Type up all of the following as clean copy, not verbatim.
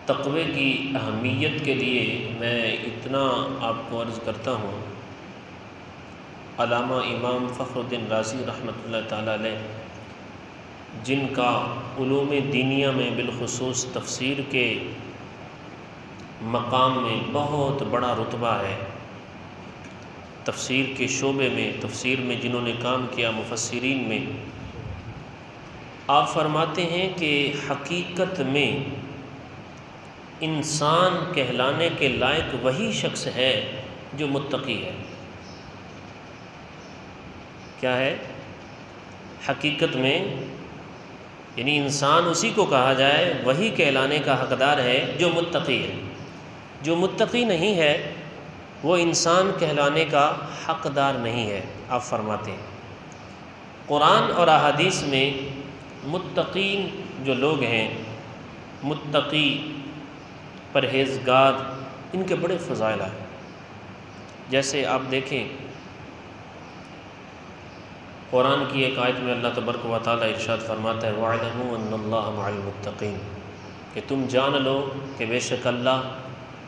تقوی کی اہمیت کے لیے میں اتنا آپ کو عرض کرتا ہوں، علامہ امام فخر الدین رازی رحمۃ اللہ تعالیٰ علیہ، جن کا علوم دینیہ میں بالخصوص تفسیر کے مقام میں بہت بڑا رتبہ ہے، تفسیر کے شعبے میں، تفسیر میں جنہوں نے کام کیا، مفسرین میں، آپ فرماتے ہیں کہ حقیقت میں انسان کہلانے کے لائق وہی شخص ہے جو متقی ہے۔ کیا ہے؟ حقیقت میں یعنی انسان اسی کو کہا جائے وہی کہلانے کا حقدار ہے جو متقی ہے۔ جو متقی نہیں ہے وہ انسان کہلانے کا حقدار نہیں ہے۔ آپ فرماتے ہیں قرآن اور احادیث میں متقین جو لوگ ہیں، متقی، پرہیزگار، ان کے بڑے فضائل ہیں۔ جیسے آپ دیکھیں قرآن کی ایک آیت میں اللہ تبارک و تعالیٰ ارشاد فرماتا ہے وَاعْلَمُوا أَنَّ اللَّهَ مَعَ الْمُتَّقِينَ، کہ تم جان لو کہ بے شک اللہ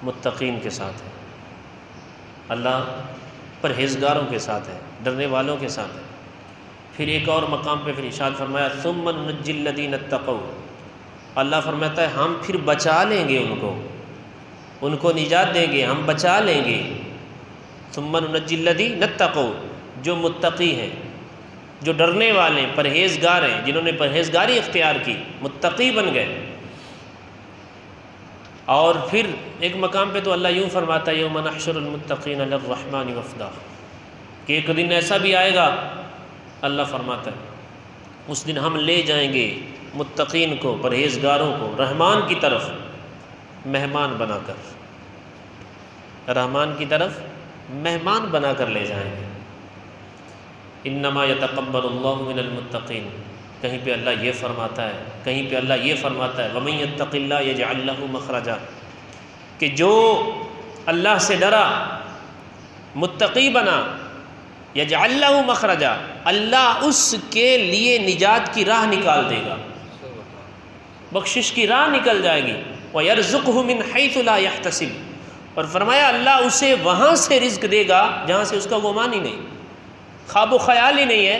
متقین کے ساتھ ہے، اللہ پرہیزگاروں کے ساتھ ہے، ڈرنے والوں کے ساتھ ہے۔ پھر ایک اور مقام پہ پھر ارشاد فرمایا ثُمَّ نُنَجِّي الَّذِينَ اتَّقَوْا، اللہ فرماتا ہے ہم پھر بچا لیں گے ان کو نجات دیں گے، ہم بچا لیں گے۔ ثُمَّ نُنَجِّي الَّذِينَ اتَّقَوْا، جو متقی ہیں، جو ڈرنے والے ہیں، پرہیزگار ہیں، جنہوں نے پرہیزگاری اختیار کی، متقی بن گئے۔ اور پھر ایک مقام پہ تو اللہ یوں فرماتا ہے یوم نحشر المتقین للرحمن وفدا، کہ ایک دن ایسا بھی آئے گا، اللہ فرماتا ہے اس دن ہم لے جائیں گے متقین کو، پرہیزگاروں کو رحمان کی طرف مہمان بنا کر، رحمان کی طرف مہمان بنا کر لے جائیں گے۔ انما یتقبل اللہ من المتقین، کہیں پہ اللہ یہ فرماتا ہے، کہیں پہ اللہ یہ فرماتا ہے وَمَن يَتَّقِ اللَّهَ يَجْعَلْ لَهُ مَخْرَجًا، کہ جو اللہ سے ڈرا، متقی بنا، يَجْعَلْ لَهُ مَخْرَجًا، اللہ اس کے لیے نجات کی راہ نکال دے گا، بخشش کی راہ نکل جائے گی۔ وَيَرْزُقْهُ مِنْ حَيْثُ لَا يَحْتَسِبُ، اور فرمایا اللہ اسے وہاں سے رزق دے گا جہاں سے اس کا گمان ہی نہیں، خواب و خیال ہی نہیں ہے،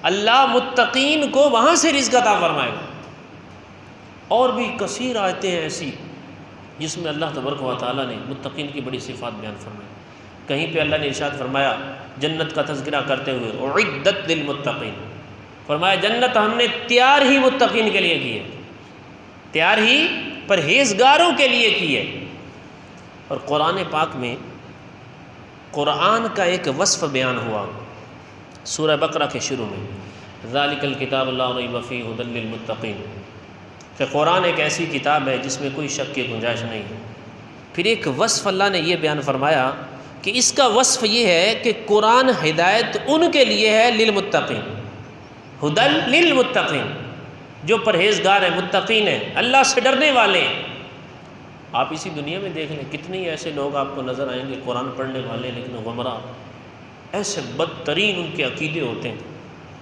اللہ متقین کو وہاں سے رزق عطا فرمائے گا۔ اور بھی کثیر آیتیں ہیں ایسی جس میں اللہ تبارک و تعالیٰ نے متقین کی بڑی صفات بیان فرمائی۔ کہیں پہ اللہ نے ارشاد فرمایا جنت کا تذکرہ کرتے ہوئے اعدت للمتقین، فرمایا جنت ہم نے تیار ہی متقین کے لیے کی ہے، تیار ہی پرہیزگاروں کے لیے کی ہے۔ اور قرآن پاک میں قرآن کا ایک وصف بیان ہوا سورہ بقرہ کے شروع میں، ذالک الکتاب لا ریب فیہ ھدی للمتقین، کہ قرآن ایک ایسی کتاب ہے جس میں کوئی شک کی گنجائش نہیں ہے۔ پھر ایک وصف اللہ نے یہ بیان فرمایا کہ اس کا وصف یہ ہے کہ قرآن ہدایت ان کے لیے ہے للمتقین، ھدی للمتقین، جو پرہیزگار ہیں، متقین ہیں، اللہ سے ڈرنے والے ہیں۔ آپ اسی دنیا میں دیکھ لیں کتنے ایسے لوگ آپ کو نظر آئیں گے قرآن پڑھنے والے لیکن گمراہ، ایسے بدترین ان کے عقیدے ہوتے ہیں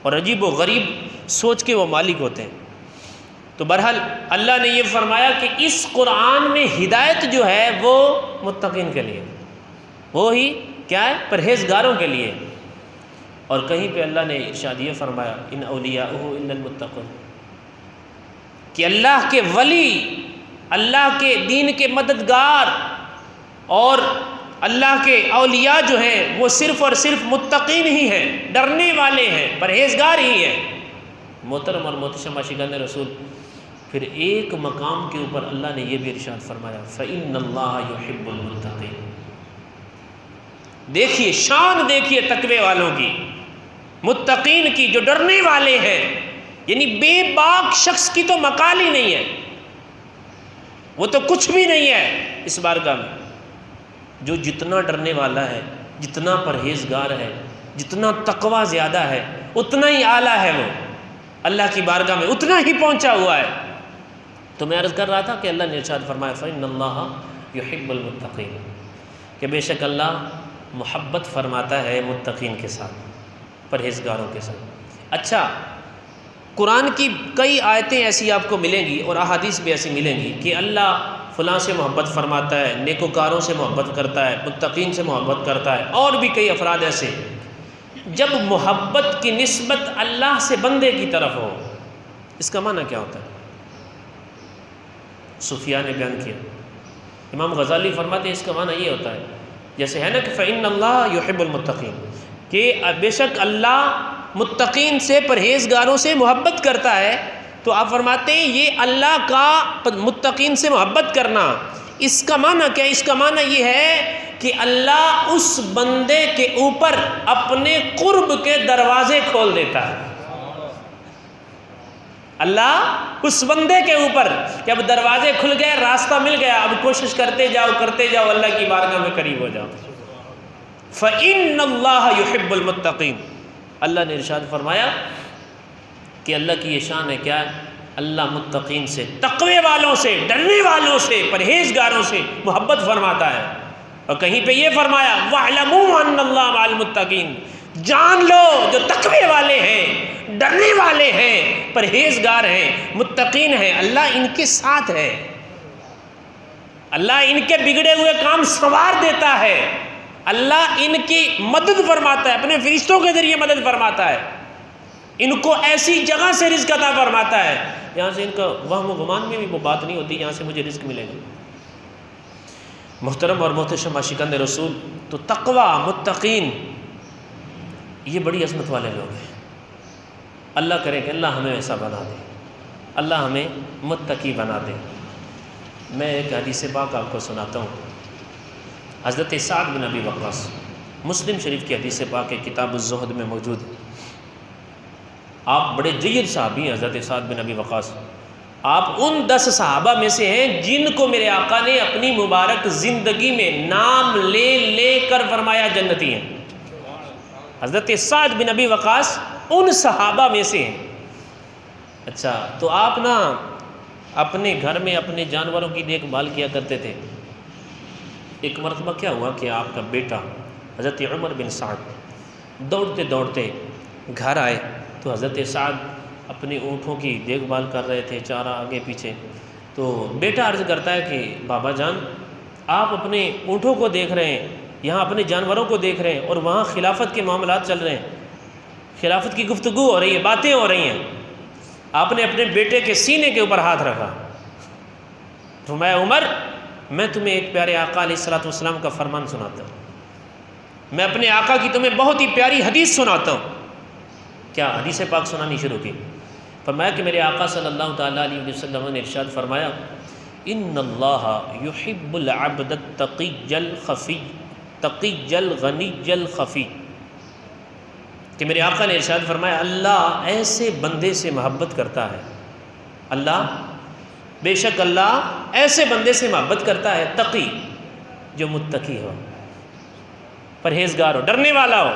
اور عجیب و غریب سوچ کے وہ مالک ہوتے ہیں۔ تو بہرحال اللہ نے یہ فرمایا کہ اس قرآن میں ہدایت جو ہے وہ متقین کے لیے، وہی کیا ہے؟ پرہیزگاروں کے لیے۔ اور کہیں پہ اللہ نے ارشاد یہ فرمایا ان اولیاءہ الا المتقون، کہ اللہ کے ولی، اللہ کے دین کے مددگار اور اللہ کے اولیاء جو ہیں وہ صرف اور صرف متقین ہی ہیں، ڈرنے والے ہیں، پرہیزگار ہی ہیں۔ محترم اور محتشم عاشقان رسول، پھر ایک مقام کے اوپر اللہ نے یہ بھی ارشاد فرمایا فَإِنَّ اللَّهَ يُحِبُّ الْمُتَّقِينَ، دیکھیے شان، دیکھیے تقوی والوں کی، متقین کی، جو ڈرنے والے ہیں، یعنی بے باک شخص کی تو مقال ہی نہیں ہے، وہ تو کچھ بھی نہیں ہے اس بارگاہ میں۔ جو جتنا ڈرنے والا ہے، جتنا پرہیزگار ہے، جتنا تقوی زیادہ ہے، اتنا ہی اعلیٰ ہے، وہ اللہ کی بارگاہ میں اتنا ہی پہنچا ہوا ہے۔ تو میں عرض کر رہا تھا کہ اللہ نے ارشاد فرمایا فَإِنَّ اللَّهَ يُحِبُّ الْمُتَّقِينَ، کہ بے شک اللہ محبت فرماتا ہے متقین کے ساتھ، پرہیزگاروں کے ساتھ۔ اچھا، قرآن کی کئی آیتیں ایسی آپ کو ملیں گی اور احادیث بھی ایسی ملیں گی کہ اللہ فلاں سے محبت فرماتا ہے، نیکوکاروں سے محبت کرتا ہے، متقین سے محبت کرتا ہے، اور بھی کئی افراد ایسے۔ جب محبت کی نسبت اللہ سے بندے کی طرف ہو، اس کا معنی کیا ہوتا ہے؟ صوفیاء نے بیان کیا، امام غزالی فرماتے ہیں اس کا معنی یہ ہوتا ہے، جیسے ہے نا کہ فَإِنَّ اللَّهَ يُحِبُّ الْمُتَّقِينَ، کہ بے شک اللہ متقین سے، پرہیزگاروں سے محبت کرتا ہے۔ تو آپ فرماتے ہیں یہ اللہ کا متقین سے محبت کرنا، اس کا معنی کیا ہے؟ اس کا معنی یہ ہے کہ اللہ اس بندے کے اوپر اپنے قرب کے دروازے کھول دیتا ہے۔ اللہ اس بندے کے اوپر کہ اب دروازے کھل گئے، راستہ مل گیا، اب کوشش کرتے جاؤ اللہ کی بارگاہ میں قریب ہو جاؤ۔ فَإِنَّ اللَّهَ يُحِبُّ الْمُتَّقِينَ، اللہ نے ارشاد فرمایا کہ اللہ کی یہ شان ہے، کیا ہے؟ اللہ متقین سے، تقوی والوں سے، ڈرنے والوں سے، پرہیزگاروں سے محبت فرماتا ہے۔ اور کہیں پہ یہ فرمایا وَاعْلَمُوا أَنَّ اللَّهَ مَعَ الْمُتَّقِينَ، جان لو جو تقوی والے ہیں، ڈرنے والے ہیں، پرہیزگار ہیں، متقین ہیں، اللہ ان کے ساتھ ہے، اللہ ان کے بگڑے ہوئے کام سنوار دیتا ہے، اللہ ان کی مدد فرماتا ہے، اپنے فرشتوں کے ذریعے مدد فرماتا ہے، ان کو ایسی جگہ سے رزق عطا فرماتا ہے یہاں سے ان کا وہم و گمان میں بھی وہ بات نہیں ہوتی یہاں سے مجھے رزق ملے گا۔ محترم اور محتشم عاشقان رسول، تو تقوی، متقین، یہ بڑی عظمت والے لوگ ہیں۔ اللہ کرے کہ اللہ ہمیں ایسا بنا دے، اللہ ہمیں متقی بنا دے۔ میں ایک حدیث پاک آپ کو سناتا ہوں، حضرت سعد بن ابی وقاص، مسلم شریف کی حدیث پاک ہے، کتاب الزہد میں موجود ہے۔ آپ بڑے جید صحابی ہیں حضرت سعد بن ابی وقاص، آپ ان 10 صحابہ میں سے ہیں جن کو میرے آقا نے اپنی مبارک زندگی میں نام لے لے کر فرمایا جنتی ہیں۔ حضرت سعد بن ابی وقاص ان صحابہ میں سے ہیں۔ اچھا، تو آپ نا اپنے گھر میں اپنے جانوروں کی دیکھ بھال کیا کرتے تھے۔ ایک مرتبہ کیا ہوا کہ آپ کا بیٹا حضرت عمر بن سعد دوڑتے دوڑتے گھر آئے، تو حضرت سعد اپنے اونٹوں کی دیکھ بھال کر رہے تھے، چارہ آگے پیچھے۔ تو بیٹا عرض کرتا ہے کہ بابا جان، آپ اپنے اونٹوں کو دیکھ رہے ہیں، یہاں اپنے جانوروں کو دیکھ رہے ہیں، اور وہاں خلافت کے معاملات چل رہے ہیں، خلافت کی گفتگو ہو رہی ہے، باتیں ہو رہی ہیں۔ آپ نے اپنے بیٹے کے سینے کے اوپر ہاتھ رکھا، فرمایا عمر، میں تمہیں ایک پیارے آقا علیہ الصلوۃ والسلام کا فرمان سناتا ہوں، میں اپنے آقا کی تمہیں بہت ہی پیاری حدیث سناتا ہوں۔ کیا حدیث پاک سنانی شروع کی؟ فرمایا کہ میرے آقا صلی اللہ تعالیٰ علیہ وسلم نے ارشاد فرمایا ان اللہ یحب العبد التقی الخفی تقی الغنی الخفی، کہ میرے آقا نے ارشاد فرمایا اللہ ایسے بندے سے محبت کرتا ہے، اللہ بے شک اللہ ایسے بندے سے محبت کرتا ہے تقی، جو متقی ہو، پرہیزگار ہو، ڈرنے والا ہو،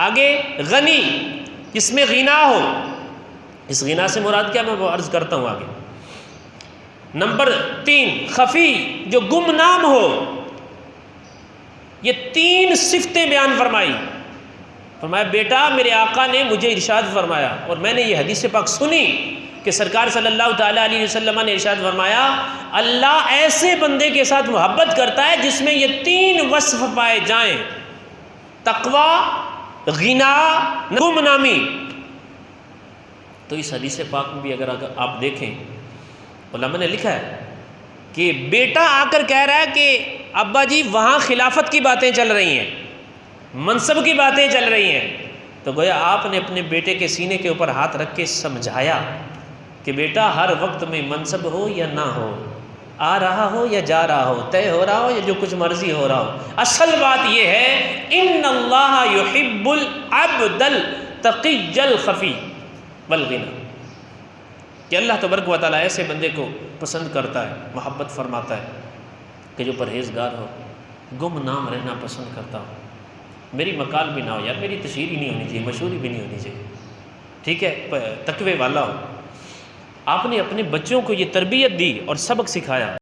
آگے غنی، جس میں غنا ہو، اس غنا سے مراد کیا میں وہ عرض کرتا ہوں آگے۔ نمبر 3 خفی، جو گمنام ہو۔ یہ 3 صفتیں بیان فرمائی۔ فرمایا بیٹا میرے آقا نے مجھے ارشاد فرمایا، اور میں نے یہ حدیث پاک سنی کہ سرکار صلی اللہ تعالیٰ علیہ وسلم نے ارشاد فرمایا اللہ ایسے بندے کے ساتھ محبت کرتا ہے جس میں یہ 3 وصف پائے جائیں، تقوی، غنا، گمنامی۔ تو اس حدیث پاک میں بھی اگر آپ دیکھیں، علماء نے لکھا ہے کہ بیٹا آ کر کہہ رہا ہے کہ ابا جی وہاں خلافت کی باتیں چل رہی ہیں، منصب کی باتیں چل رہی ہیں، تو گویا آپ نے اپنے بیٹے کے سینے کے اوپر ہاتھ رکھ کے سمجھایا کہ بیٹا ہر وقت میں منصب ہو یا نہ ہو، آ رہا ہو یا جا رہا ہو، طے ہو رہا ہو یا جو کچھ مرضی ہو رہا ہو، اصل بات یہ ہے ان اللہ یحب العبد التقی الخفی والغنی، کہ اللہ تبارک و تعالیٰ ایسے بندے کو پسند کرتا ہے، محبت فرماتا ہے کہ جو پرہیزگار ہو، گمنام رہنا پسند کرتا ہو۔ میری مقال بھی نہ ہو یار، میری تشہیر ہی نہیں ہونی چاہیے، مشہوری بھی نہیں ہونی چاہیے، ٹھیک ہے، تقوی والا ہو۔ آپ نے اپنے بچوں کو یہ تربیت دی اور سبق سکھایا۔